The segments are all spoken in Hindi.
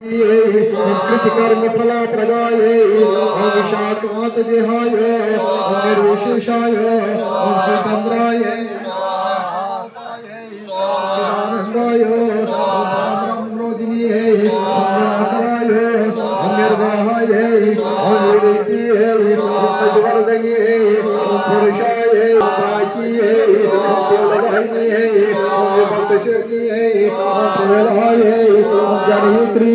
कृतिकर्म फला प्रदाय ओम शाकमात देहाय ओम निर्विशेषाय ओम चिदंद्राय चिदानंदाय ओम ब्रह्मोदिनी ओम निराकाराय ओम निर्वाहाय ओम निवृत्ति ओम सजवर्धनी ओम पुरुषाय ओम प्राची ओम देवदायिनी ओम विभक्तशक्ति ओम प्रलयाय ओम जनहित्री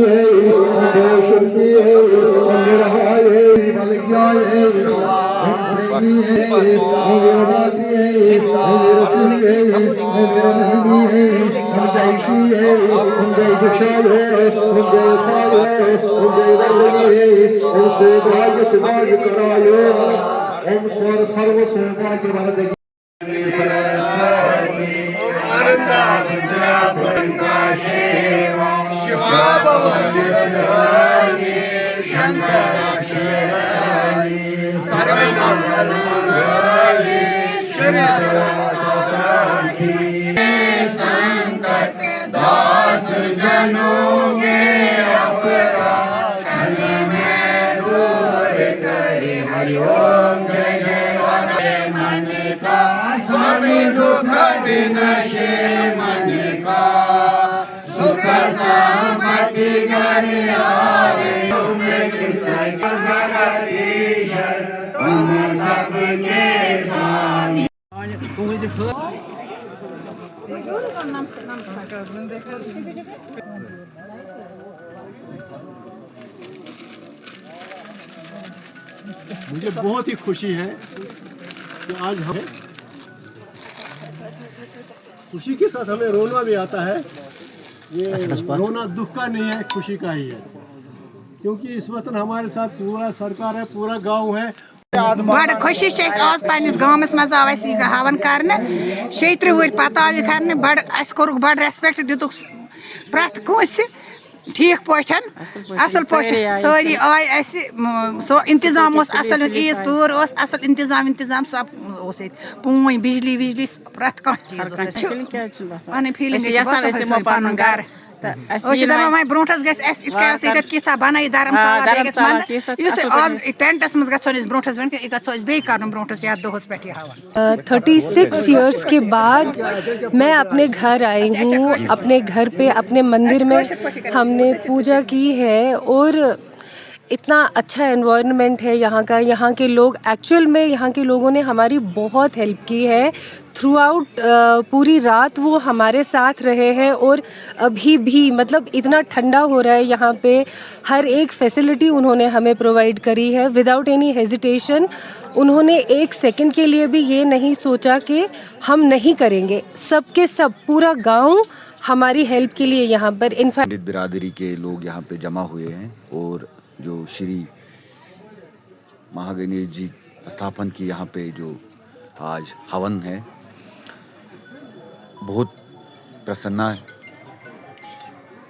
ओम देवशक्ति ओम निरहाय मलिज्ञाय ओम श्रेणी ओम वीरदात्री ओम वीरसिंह ओम वीरनंदी ओम जयश्री ओम जयदुषाय ओम जयसाय ओम जयदर्शनी ओम सौभाग्य सुभाग्य कराय ओम स्वर सर्व सौभाग्य वरद संकट दास जनों के अपराध में दूर करे हरिओम जय जय मन का स्वामी दुख विनशे मन का सुख संपत्ति घर आवे तुम सबके स्वामी। मुझे बहुत ही खुशी है कि आज हम खुशी के साथ हमें रोना भी आता है। ये रोना दुख का नहीं है, खुशी का ही है, क्योंकि इस वक्त हमारे साथ पूरा सरकार है, पूरा गांव है। बड़ खुशी आज पन्निस गाँवस मज आव हवन कर 30 वुर पत आव कर बड़ कोर बड़ रेस्पेक्ट दितुक प्रत कंस ठीक पान असल पान सारी आय सो इंतजाम असल ईज तौर असल इंतजाम सब पून बिजली विजली प्रत कह चीज पन फीलिंग गर दपान ब्रोस गीसा बन धर्मशाला आज टेंटस मज ब्रोस बे कर ब्रोस ये दोहस पे 36 ईयर्स के बाद मैं अपने घर आई हूँ। अपने घर पे अपने मंदिर में हमने पूजा की है और इतना अच्छा एनवायरनमेंट है यहाँ का। यहाँ के लोग एक्चुअल में यहाँ के लोगों ने हमारी बहुत हेल्प की है थ्रू आउट। पूरी रात वो हमारे साथ रहे हैं और अभी भी मतलब इतना ठंडा हो रहा है यहाँ पे, हर एक फैसिलिटी उन्होंने हमें प्रोवाइड करी है विदाउट एनी हेजिटेशन। उन्होंने एक सेकंड के लिए भी ये नहीं सोचा कि हम नहीं करेंगे। सबके सब पूरा गांव हमारी हेल्प के लिए यहाँ पर इनफैक्ट पंडित बिरादरी के लोग यहाँ पे जमा हुए हैं और जो श्री महागणेश जी स्थापन की यहाँ पे जो आज हवन है, बहुत प्रसन्ना है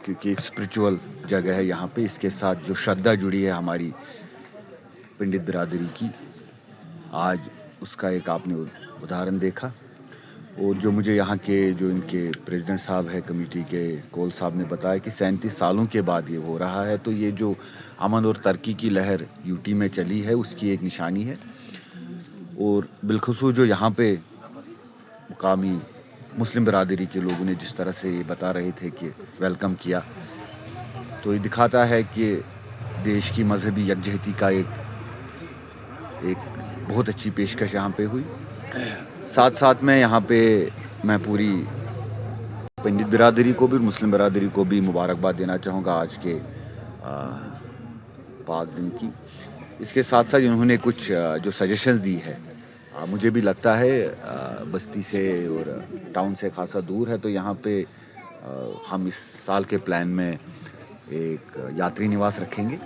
क्योंकि एक स्पिरिचुअल जगह है यहाँ पे। इसके साथ जो श्रद्धा जुड़ी है हमारी पंडित बिरादरी की, आज उसका एक आपने उदाहरण देखा। और जो मुझे यहाँ के जो इनके प्रेसिडेंट साहब है कमेटी के, कोल साहब ने बताया कि 37 सालों के बाद ये हो रहा है, तो ये जो अमन और तरक्की की लहर यूटी में चली है उसकी एक निशानी है। और बिलखुसूस जो यहाँ पे मुकामी मुस्लिम बिरादरी के लोगों ने जिस तरह से ये बता रहे थे कि वेलकम किया, तो ये दिखाता है कि देश की मजहबी यकजहती का एक बहुत अच्छी पेशकश यहाँ पे हुई। साथ साथ में यहाँ पे मैं पूरी पंडित बिरादरी को भी मुस्लिम बिरादरी को भी मुबारकबाद देना चाहूँगा आज के पाक दिन की। इसके साथ साथ इन्होंने कुछ जो सजेशंस दी है, मुझे भी लगता है बस्ती से और टाउन से खासा दूर है, तो यहाँ पे हम इस साल के प्लान में एक यात्री निवास रखेंगे